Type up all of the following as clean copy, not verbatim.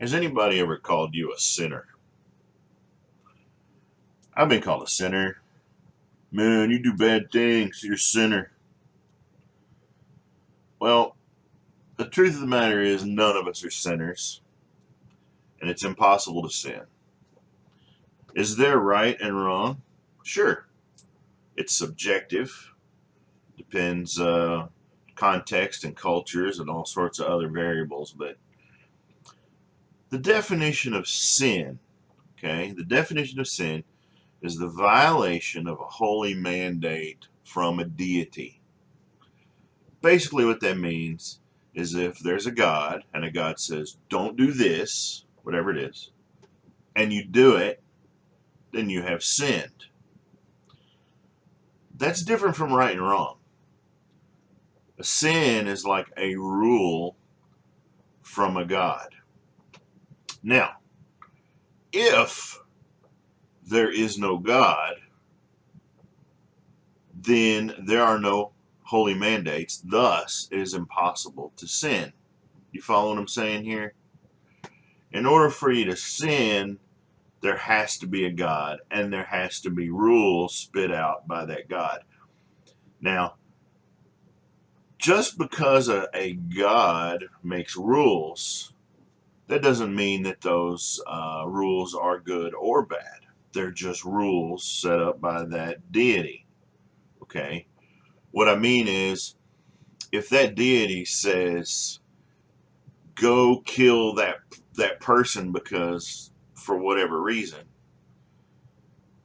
Has anybody ever called you a sinner? I've been called a sinner. Man, you do bad things. You're a sinner. Well, the truth of the matter is, none of us are sinners, and it's impossible to sin. Is there right and wrong? Sure. It's subjective. Depends context and cultures and all sorts of other variables. But the definition of sin, okay, the definition of sin is the violation of a holy mandate from a deity. Basically, what that means is if there's a God and a God says, don't do this, whatever it is, and you do it, then you have sinned. That's different from right and wrong. A sin is like a rule from a God. Now, if there is no God, then there are no holy mandates. Thus, it is impossible to sin. You follow what I'm saying here? In order for you to sin, there has to be a God, and there has to be rules spit out by that God. Now, just because a God makes rules, that doesn't mean that those rules are good or bad. They're just rules set up by that deity. Okay? What I mean is, if that deity says, go kill that person because for whatever reason,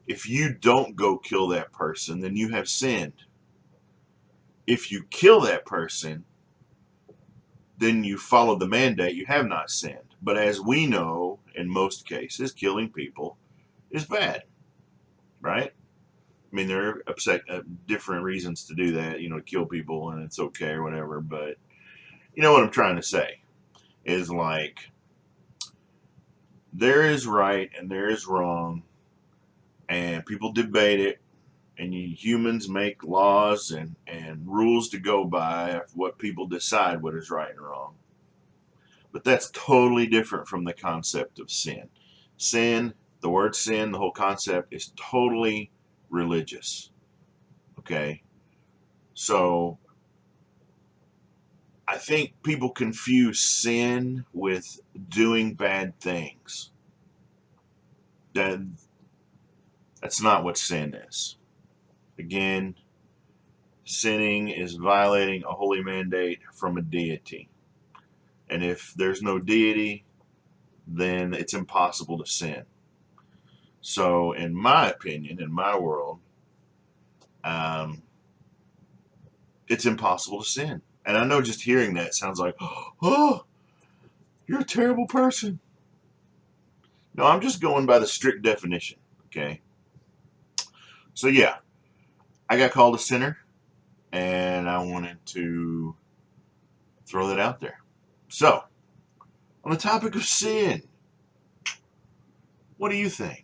if you don't go kill that person, then you have sinned. If you kill that person, then you follow the mandate, you have not sinned. But as we know, in most cases, killing people is bad, right? I mean, there are different reasons to do that, to kill people and it's okay or whatever. But you know what I'm trying to say is like, there is right and there is wrong, and people debate it, and humans make laws and rules to go by of what people decide what is right and wrong. But that's totally different from the concept of sin. Sin, the word sin, the whole concept is totally religious. Okay? So I think people confuse sin with doing bad things. That that's not what sin is. Again, sinning is violating a holy mandate from a deity. And if there's no deity, then it's impossible to sin. So, in my opinion, in my world, um, it's impossible to sin. And I know just hearing that sounds like, oh, you're a terrible person. No, I'm just going by the strict definition. Okay. So, yeah, I got called a sinner, and I wanted to throw that out there. So, on the topic of sin, what do you think?